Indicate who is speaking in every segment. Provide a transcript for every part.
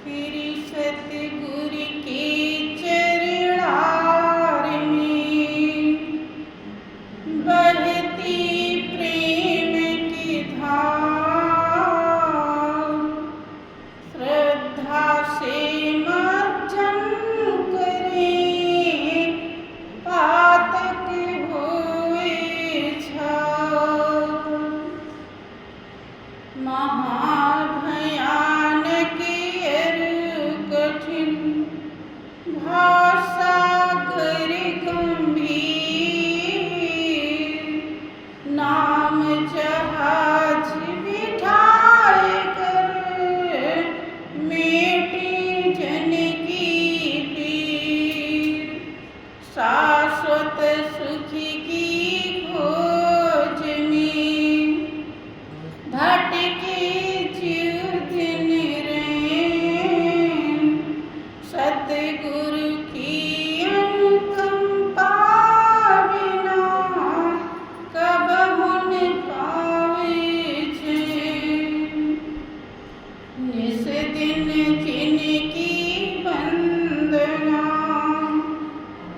Speaker 1: फिर सतगुर के चरणार में बहती प्रेम की धार, श्रद्धा से मज्जन करें पातक हुए छाव। महाभयानक कठिन भाषागर गंभीर, नाम जहाज बिठाए कर मेटी जन की पीर। शाश्वत सुख की खोज में भटके जीव दिन रैन, सतगुरु की अनुकंपा बिना कबहु न पावे चैन। निस दिन जिनकी वंदना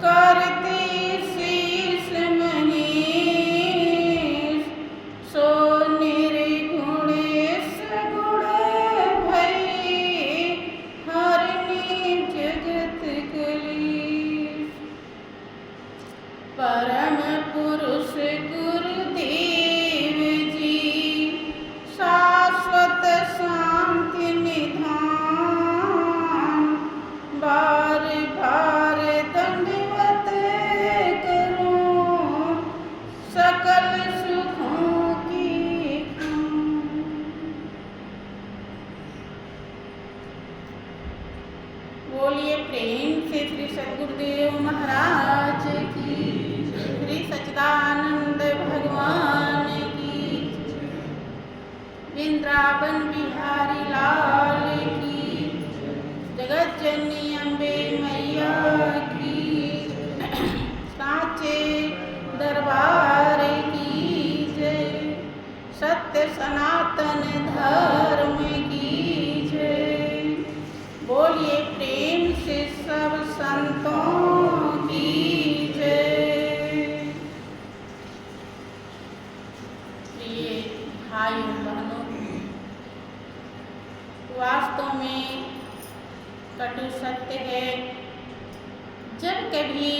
Speaker 1: करते शीश मनीष, सो निर्गुण सगुण भई हरनि जगत कलीस। परम पुरुष गुरुदेव जी शाश्वत शांति निधान, बार बार दंडवत करूं सकल सुखों की खान। बोलिए प्रेम से श्री सद्गुरुदेव महाराज की, श्री सच्चिदानंद भगवान की, वृंदावन बिहारी लाल की, जगत जननी अम्बे मैया की, साचे दरबार की जय, सत्य सनातन धर्म की जय। बोलिए प्रेम से सब संतों की जय। प्रिय भाइयों बहनों, वास्तव में कटु सत्य है, जब कभी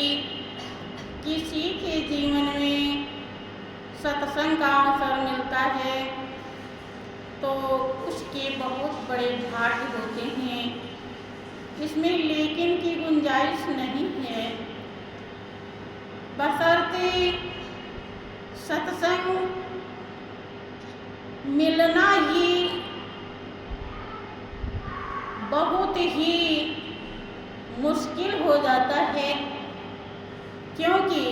Speaker 1: किसी के जीवन में सत्संग का अवसर मिलता है तो उसके बहुत बड़े भाग्य होते हैं। इसमें लेकिन की गुंजाइश नहीं है, बशर्ते सत्संग मिलना ही बहुत ही मुश्किल हो जाता है, क्योंकि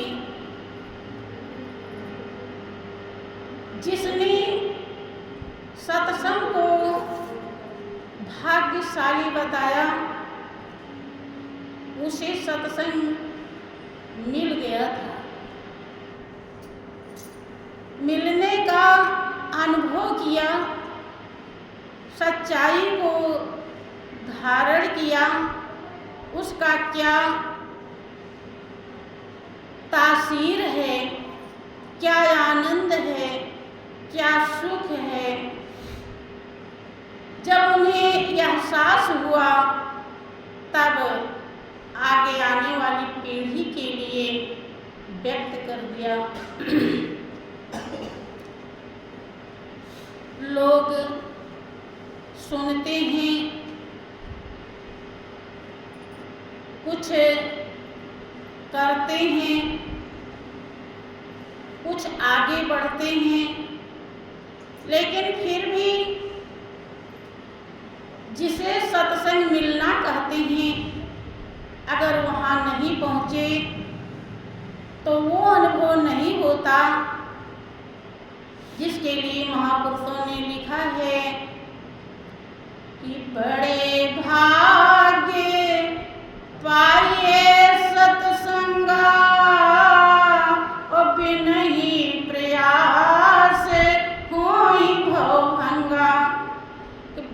Speaker 1: जिसने सत्संग को भाग्यशाली बताया उसे सत्संग मिल गया था। मिलने का अनुभव किया, सच्चाई को धारण किया, उसका क्या तासीर है, क्या आनंद है, क्या सुख है। जब उन्हें एहसास हुआ तब आगे आने वाली पीढ़ी के लिए व्यक्त कर दिया। लोग सुनते हैं, कुछ करते हैं, कुछ आगे बढ़ते हैं, लेकिन फिर भी जिसे सत्संग मिलना कहते हैं, अगर वहाँ नहीं पहुँचे तो वो अनुभव नहीं होता जिसके लिए महापुरुषों ने लिखा है कि बड़े भाग्य पाइए सत्संगा और बिनहि प्रयास कोई भवभंगा।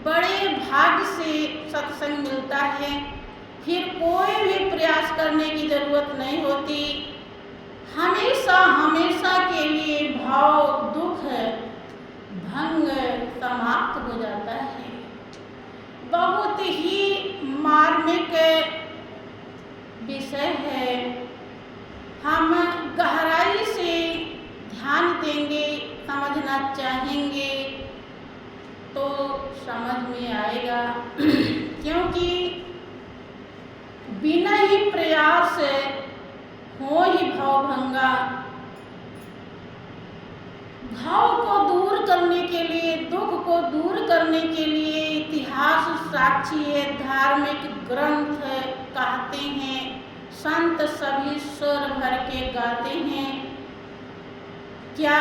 Speaker 1: बड़े भाग्य से सत्संग सत्संग मिलता है, फिर कोई भी प्रयास करने की जरूरत नहीं होती। हमेशा हमेशा के लिए भाव दुख भंग समाप्त हो जाता है। बहुत ही मार्मिक विषय है। हम गहराई से ध्यान देंगे, समझना चाहेंगे तो समझ में आएगा। क्योंकि बिना ही प्रयास हो ही भावभंगा। भाव को दूर करने के लिए, दुख को दूर करने के लिए इतिहास साक्षी है, धार्मिक ग्रंथ कहते हैं, संत सभी स्वर भर के गाते हैं। क्या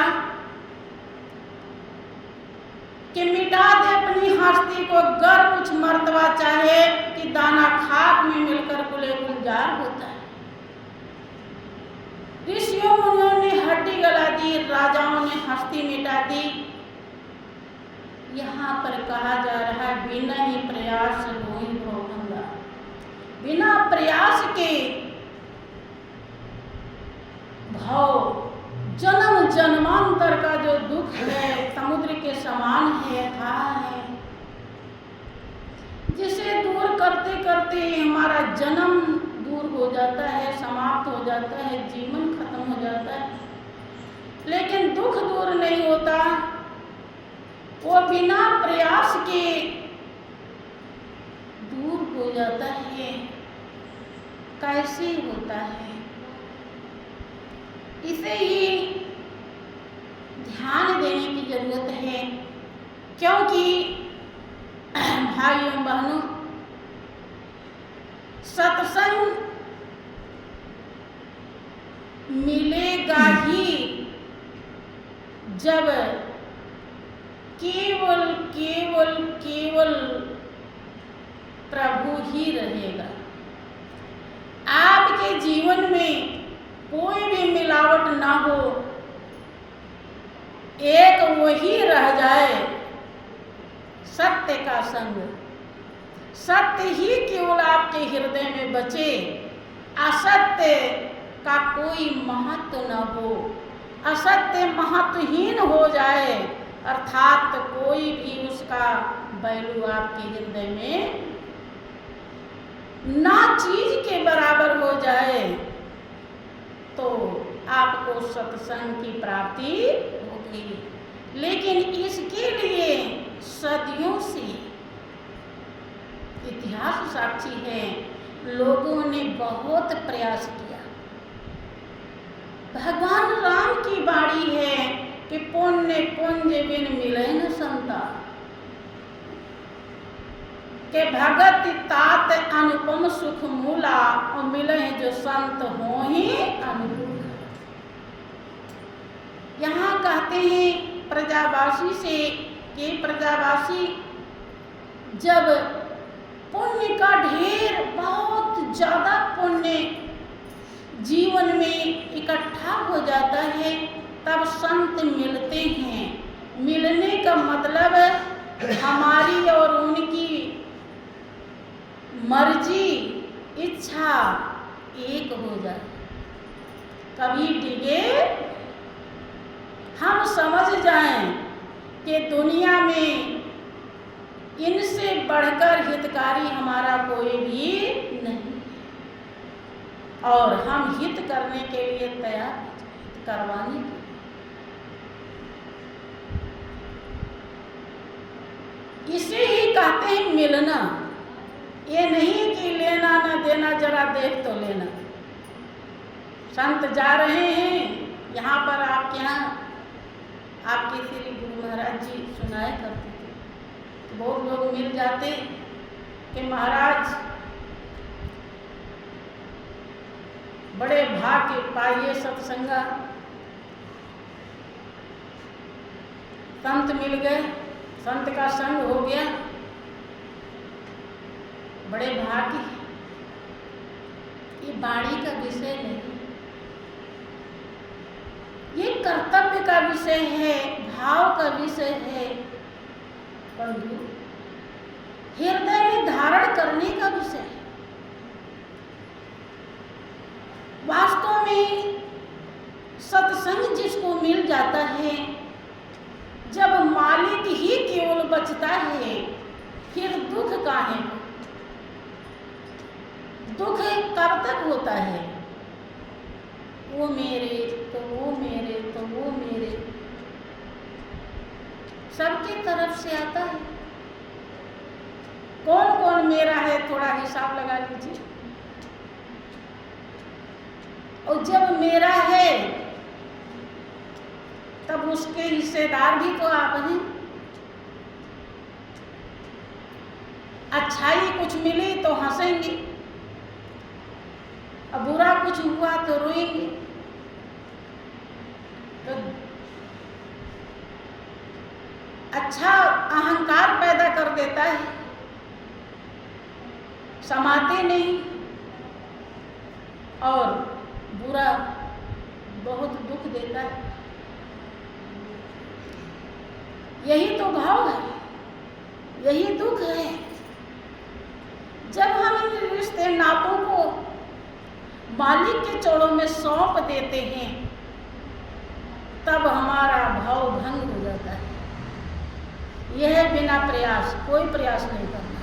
Speaker 1: कि मिटा दे अपनी हस्ती को गर कुछ मर्तबा चाहे, कि दाना खाक में मिलकर कुले गुलजार होता है। ऋषियों मुनियों ने हड्डी गला दी, राजाओं ने हस्ती मिटा दी। यहाँ पर कहा जा रहा है बिना ही प्रयास हो ही भवभंगा। बिना प्रयास के भाव जन्म जन्मांतर का जो दुख है समुद्र के समान है, था है, जिसे दूर करते करते हमारा जन्म दूर हो जाता है, समाप्त हो जाता है, जीवन खत्म हो जाता है। लेकिन दुख दूर नहीं होता, वो बिना प्रयास के दूर हो जाता है। कैसे होता है, इसे ही ध्यान देने की जरूरत है। क्योंकि भाइयों बहनों, सत्संग मिलेगा ही जब केवल केवल केवल प्रभु ही रहेगा। आपके जीवन में कोई भी मिलावट ना हो, एक वही रह जाए, सत्य का संग। सत्य ही केवल आपके हृदय में बचे, असत्य का कोई महत्व न हो, असत्य महत्वहीन हो जाए, अर्थात कोई भी उसका वैल्यू आपके हृदय में ना चीज के बराबर हो जाए, तो आपको सत्संग की प्राप्ति होगी। लेकिन इसके लिए सदियों से इतिहास साक्षी है, लोगों ने बहुत प्रयास किया। भगवान राम की बाणी है कि पुण्य पुंज बिन मिले न संता, के भगत तात अनुपम सुख मूला, और मिले जो संत हो ही अनुकूल। यहाँ कहते हैं प्रजावासी से कि प्रजावासी जब पुण्य का ढेर, बहुत ज्यादा पुण्य जीवन में इकट्ठा हो जाता है, तब संत मिलते हैं। मिलने का मतलब हमारी और उनकी मर्जी, इच्छा एक हो जाए। कभी डिगे हम समझ जाएं कि दुनिया में इनसे बढ़कर हितकारी हमारा कोई भी नहीं, और हम हित करने के लिए तैयार, हित करवाने के लिए। इसे ही कहते हैं मिलना। ये नहीं कि लेना ना देना, जरा देख तो लेना। संत जा रहे हैं यहाँ पर, आपके यहाँ आपके श्री गुरु महाराज जी सुनाया करते थे, बहुत लोग मिल जाते कि महाराज बड़े भाग्य पाइए सत्संगा, संत मिल गए, संत का संग हो गया, बड़े भाग्य। ये बाणी का विषय नहीं, ये कर्तव्य का विषय है, भाव का विषय है। बंधु, हृदय में धारण करने का विषय है। वास्तव में सत्संग जिसको मिल जाता है, जब मालिक ही केवल बचता है, फिर दुख काहे? दुख कब तक होता है? वो मेरे तो वो मेरे तो वो मेरे, सबकी तरफ से आता है। कौन कौन मेरा है, थोड़ा हिसाब लगा लीजिए। और जब मेरा है तब उसके हिस्सेदार भी तो आप हैं। अच्छाई कुछ मिली तो हंसेंगे, और बुरा कुछ हुआ तो रोएंगे। तो अच्छा अहंकार पैदा कर देता है, समाते नहीं, और बुरा बहुत दुख देता है। यही तो भाव है, यही दुख है। जब हम इन रिश्ते नातों को मालिक के चरणों में सौंप देते हैं, तब हमारा भाव भंग हो जाता है। यह बिना प्रयास, कोई प्रयास नहीं करना,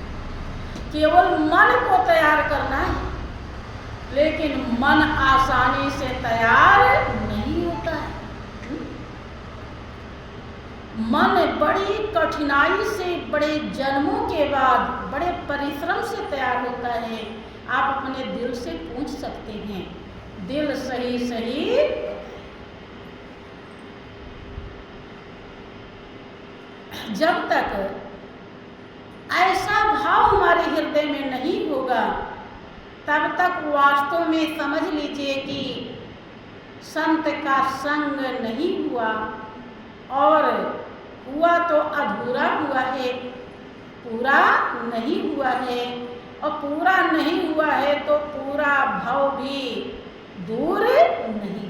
Speaker 1: केवल मन को तैयार करना है। लेकिन मन आसानी से तैयार नहीं होता है। मन बड़ी कठिनाई से, बड़े जन्मों के बाद, बड़े परिश्रम से तैयार होता है। आप अपने दिल से पूछ सकते हैं, दिल सही सही जब तक ऐसा भाव हमारे हृदय में नहीं होगा, तब तक वास्तव में समझ लीजिए कि संत का संग नहीं हुआ, और हुआ तो अधूरा हुआ है, पूरा नहीं हुआ है। और पूरा नहीं हुआ है तो पूरा भाव भी दूर नहीं